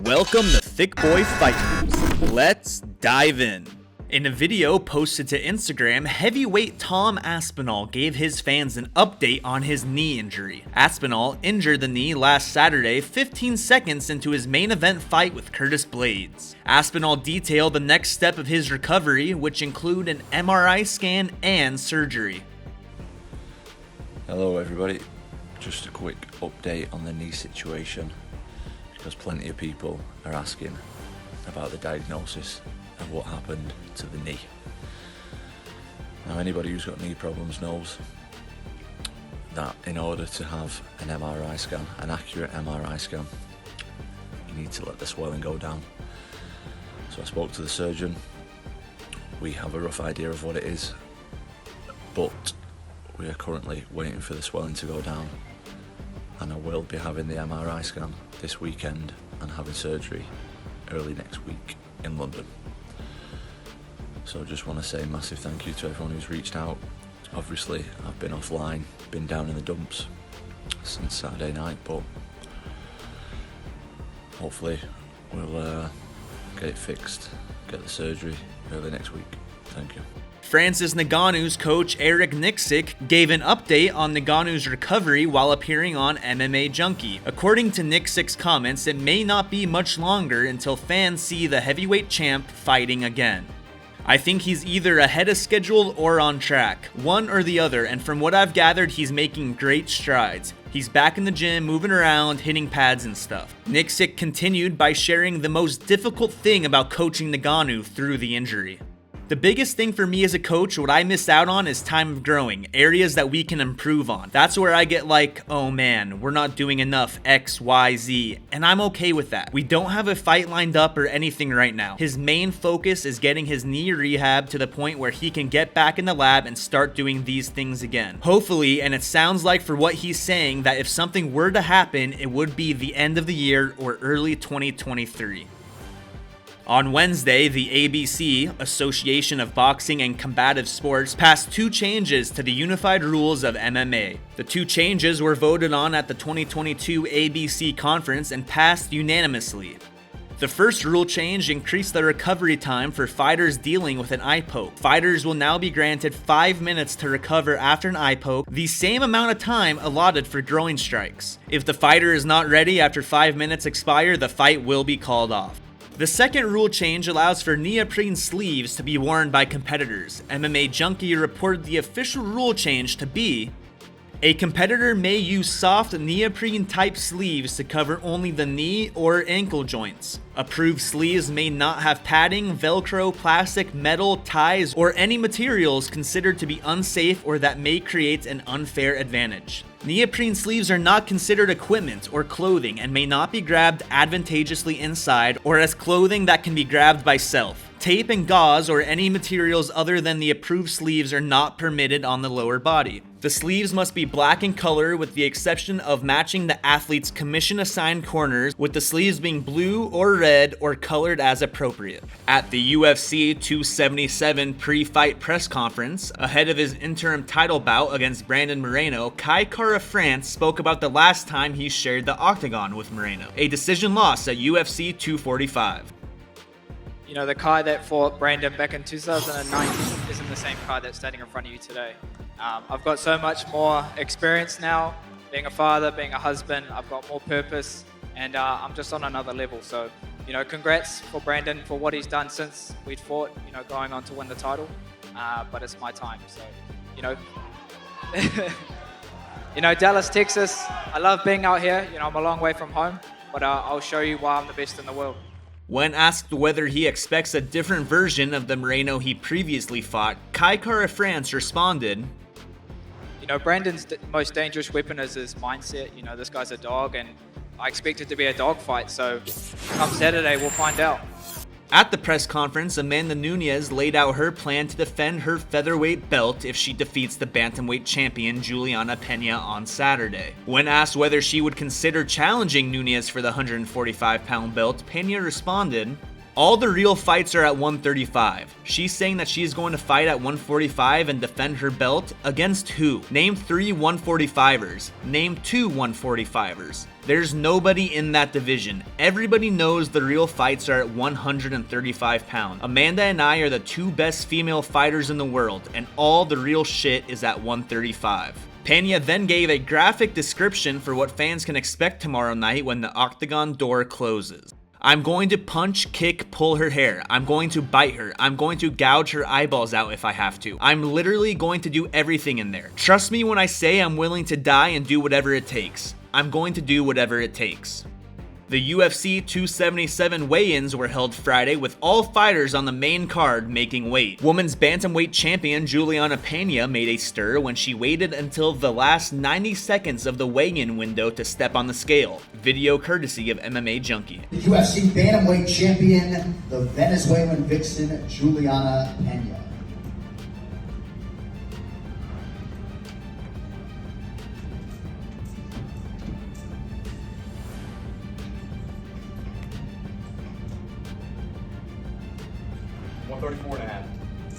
Welcome to Thiccc Boy Fight. Let's dive in. In a video posted to Instagram, heavyweight Tom Aspinall gave his fans an update on his knee injury. Aspinall injured the knee last Saturday, 15 seconds into his main event fight with Curtis Blaydes. Aspinall detailed the next step of his recovery, which include an MRI scan and surgery. Hello everybody, just a quick update on the knee situation, because plenty of people are asking about the diagnosis of what happened to the knee. Now, anybody who's got knee problems knows that in order to have an MRI scan, an accurate MRI scan, you need to let the swelling go down. So I spoke to the surgeon. We have a rough idea of what it is, but we are currently waiting for the swelling to go down, and I will be having the MRI scan this weekend and having surgery early next week in London. So I just want to say a massive thank you to everyone who's reached out. Obviously, I've been offline, been down in the dumps since Saturday night, but hopefully we'll get it fixed, get the surgery early next week. Thank you. Francis Ngannou's coach Eric Thiccc gave an update on Ngannou's recovery while appearing on MMA Junkie. According to Thicc's comments, it may not be much longer until fans see the heavyweight champ fighting again. I think he's either ahead of schedule or on track, one or the other, and from what I've gathered, he's making great strides. He's back in the gym, moving around, hitting pads and stuff. Thiccc continued by sharing the most difficult thing about coaching Ngannou through the injury. The biggest thing for me as a coach, what I missed out on is time of growing, areas that we can improve on. That's where I get like, oh man, we're not doing enough X, Y, Z, and I'm okay with that. We don't have a fight lined up or anything right now. His main focus is getting his knee rehab to the point where he can get back in the lab and start doing these things again. Hopefully, and it sounds like for what he's saying, that if something were to happen, it would be the end of the year or early 2023. On Wednesday, the ABC, Association of Boxing and Combative Sports, passed two changes to the unified rules of MMA. The two changes were voted on at the 2022 ABC conference and passed unanimously. The first rule change increased the recovery time for fighters dealing with an eye poke. Fighters will now be granted 5 minutes to recover after an eye poke, the same amount of time allotted for groin strikes. If the fighter is not ready after 5 minutes expire, the fight will be called off. The second rule change allows for neoprene sleeves to be worn by competitors. MMA Junkie reported the official rule change to be: a competitor may use soft neoprene type sleeves to cover only the knee or ankle joints. Approved sleeves may not have padding, velcro, plastic, metal, ties, or any materials considered to be unsafe or that may create an unfair advantage. Neoprene sleeves are not considered equipment or clothing and may not be grabbed advantageously inside or as clothing that can be grabbed by self. Tape and gauze or any materials other than the approved sleeves are not permitted on the lower body. The sleeves must be black in color with the exception of matching the athlete's commission-assigned corners, with the sleeves being blue or red or colored as appropriate. At the UFC 277 pre-fight press conference, ahead of his interim title bout against Brandon Moreno, Kai Kara-France spoke about the last time he shared the octagon with Moreno, a decision loss at UFC 245. You know, the Kai that fought Brandon back in 2019 isn't the same Kai that's standing in front of you today. I've got so much more experience now, being a father, being a husband. I've got more purpose, and I'm just on another level. So, you know, congrats for Brandon for what he's done since we'd fought, you know, going on to win the title. But it's my time, so, you know. You know, Dallas, Texas, I love being out here. You know, I'm a long way from home, but I'll show you why I'm the best in the world. When asked whether he expects a different version of the Moreno he previously fought, Kai Kara-France responded, you know, Brandon's most dangerous weapon is his mindset. You know, this guy's a dog, and I expect it to be a dog fight, so come Saturday, we'll find out. At the press conference, Amanda Nunes laid out her plan to defend her featherweight belt if she defeats the bantamweight champion Julianna Peña on Saturday. When asked whether she would consider challenging Nunes for the 145-pound belt, Peña responded, All the real fights are at 135. She's saying that she's going to fight at 145 and defend her belt against who? Name 3 145ers. Name 2 145ers. There's nobody in that division. Everybody knows the real fights are at 135 pounds. Amanda and I are the 2 best female fighters in the world, and all the real shit is at 135. Pena then gave a graphic description for what fans can expect tomorrow night when the octagon door closes. I'm going to punch, kick, pull her hair. I'm going to bite her. I'm going to gouge her eyeballs out if I have to. I'm literally going to do everything in there. Trust me when I say I'm willing to die and do whatever it takes. I'm going to do whatever it takes. The UFC 277 weigh-ins were held Friday with all fighters on the main card making weight. Women's bantamweight champion Julianna Peña made a stir when she waited until the last 90 seconds of the weigh-in window to step on the scale. Video courtesy of MMA Junkie. The UFC bantamweight champion, the Venezuelan vixen Julianna Peña.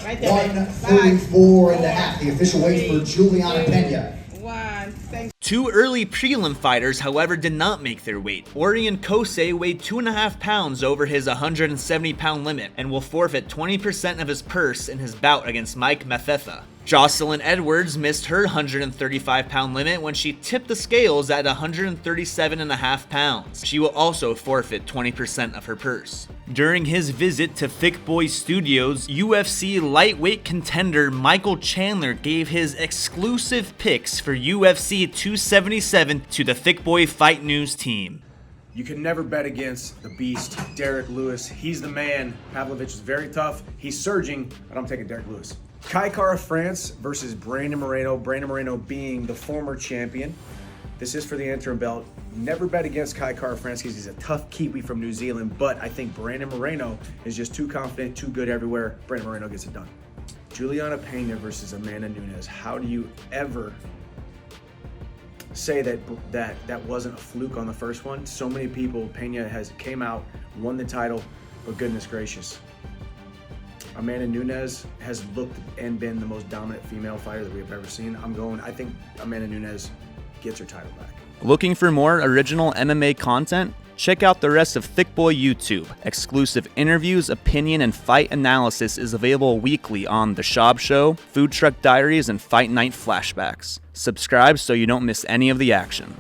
Right there, 134 and a half, the official weight for Julianna Peña. Two early prelim fighters, however, did not make their weight. Orion Kosei weighed 2.5 pounds over his 170-pound limit and will forfeit 20% of his purse in his bout against Mike Mathetha. Jocelyn Edwards missed her 135-pound limit when she tipped the scales at 137.5 pounds. She will also forfeit 20% of her purse. During his visit to Thiccc Boy Studios, UFC lightweight contender Michael Chandler gave his exclusive picks for UFC 277 to the Thiccc Boy Fight News team. You can never bet against the beast, Derek Lewis. He's the man. Pavlovich is very tough. He's surging, but I'm taking Derek Lewis. Kai Kara-France versus Brandon Moreno. Brandon Moreno being the former champion. This is for the interim belt. Never bet against Kai Kara-France because he's a tough Kiwi from New Zealand, but I think Brandon Moreno is just too confident, too good everywhere. Brandon Moreno gets it done. Julianna Peña versus Amanda Nunes. How do you ever say that wasn't a fluke on the first one? So many people, Peña came out, won the title, but goodness gracious. Amanda Nunes has looked and been the most dominant female fighter that we have ever seen. I think Amanda Nunes gets her title back. Looking for more original MMA content? Check out the rest of Thiccc Boy YouTube. Exclusive interviews, opinion, and fight analysis is available weekly on The Shab Show, Food Truck Diaries, and Fight Night Flashbacks. Subscribe so you don't miss any of the action.